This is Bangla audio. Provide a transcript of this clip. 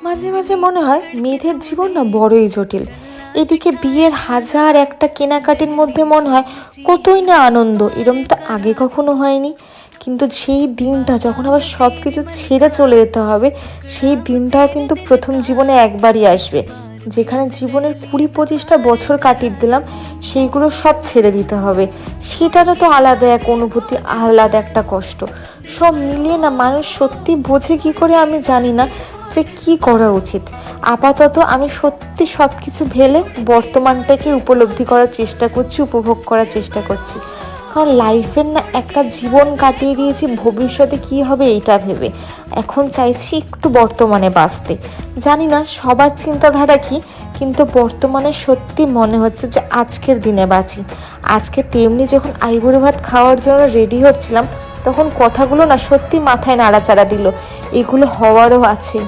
মাঝে মাঝে মনে হয় মেয়েদের জীবন না বড়ই জটিল। এদিকে বিয়ের হাজার একটা কেনাকাটির মধ্যে মনে হয় কতই না আনন্দ, এরম তো আগে কখনো হয়নি। কিন্তু সেই দিনটা যখন আবার সব কিছু ছেড়ে চলে যেতে হবে, সেই দিনটাও কিন্তু প্রথম জীবনে একবারই আসবে, যেখানে জীবনের 20-25টা বছর কাটিয়ে দিলাম, সেইগুলো সব ছেড়ে দিতে হবে। সেটারও তো আলাদা এক অনুভূতি, আলাদা একটা কষ্ট। সব মিলিয়ে না মানুষ সত্যি বোঝে কি করে আমি জানি না যে কি করা উচিত। আপাতত আমি সত্যি সব কিছু ভেলে বর্তমানটাকে উপলব্ধি করার চেষ্টা করছি, উপভোগ করার চেষ্টা করছি। কারণ লাইফের না একটা জীবন কাটিয়ে দিয়েছি ভবিষ্যতে কি হবে এইটা ভেবে। এখন চাইছি একটু বর্তমানে বাঁচতে। জানি না সবার চিন্তাধারা কি, কিন্তু বর্তমানে সত্যি মনে হচ্ছে যে আজকের দিনে বাঁচি। আজকে তেমনি যখন আইবুড়ো ভাত খাওয়ার জন্য রেডি হচ্ছিলাম, তখন কথাগুলো না সত্যি মাথায় নাড়াচাড়া দিল, এগুলো হওয়ারও আছে।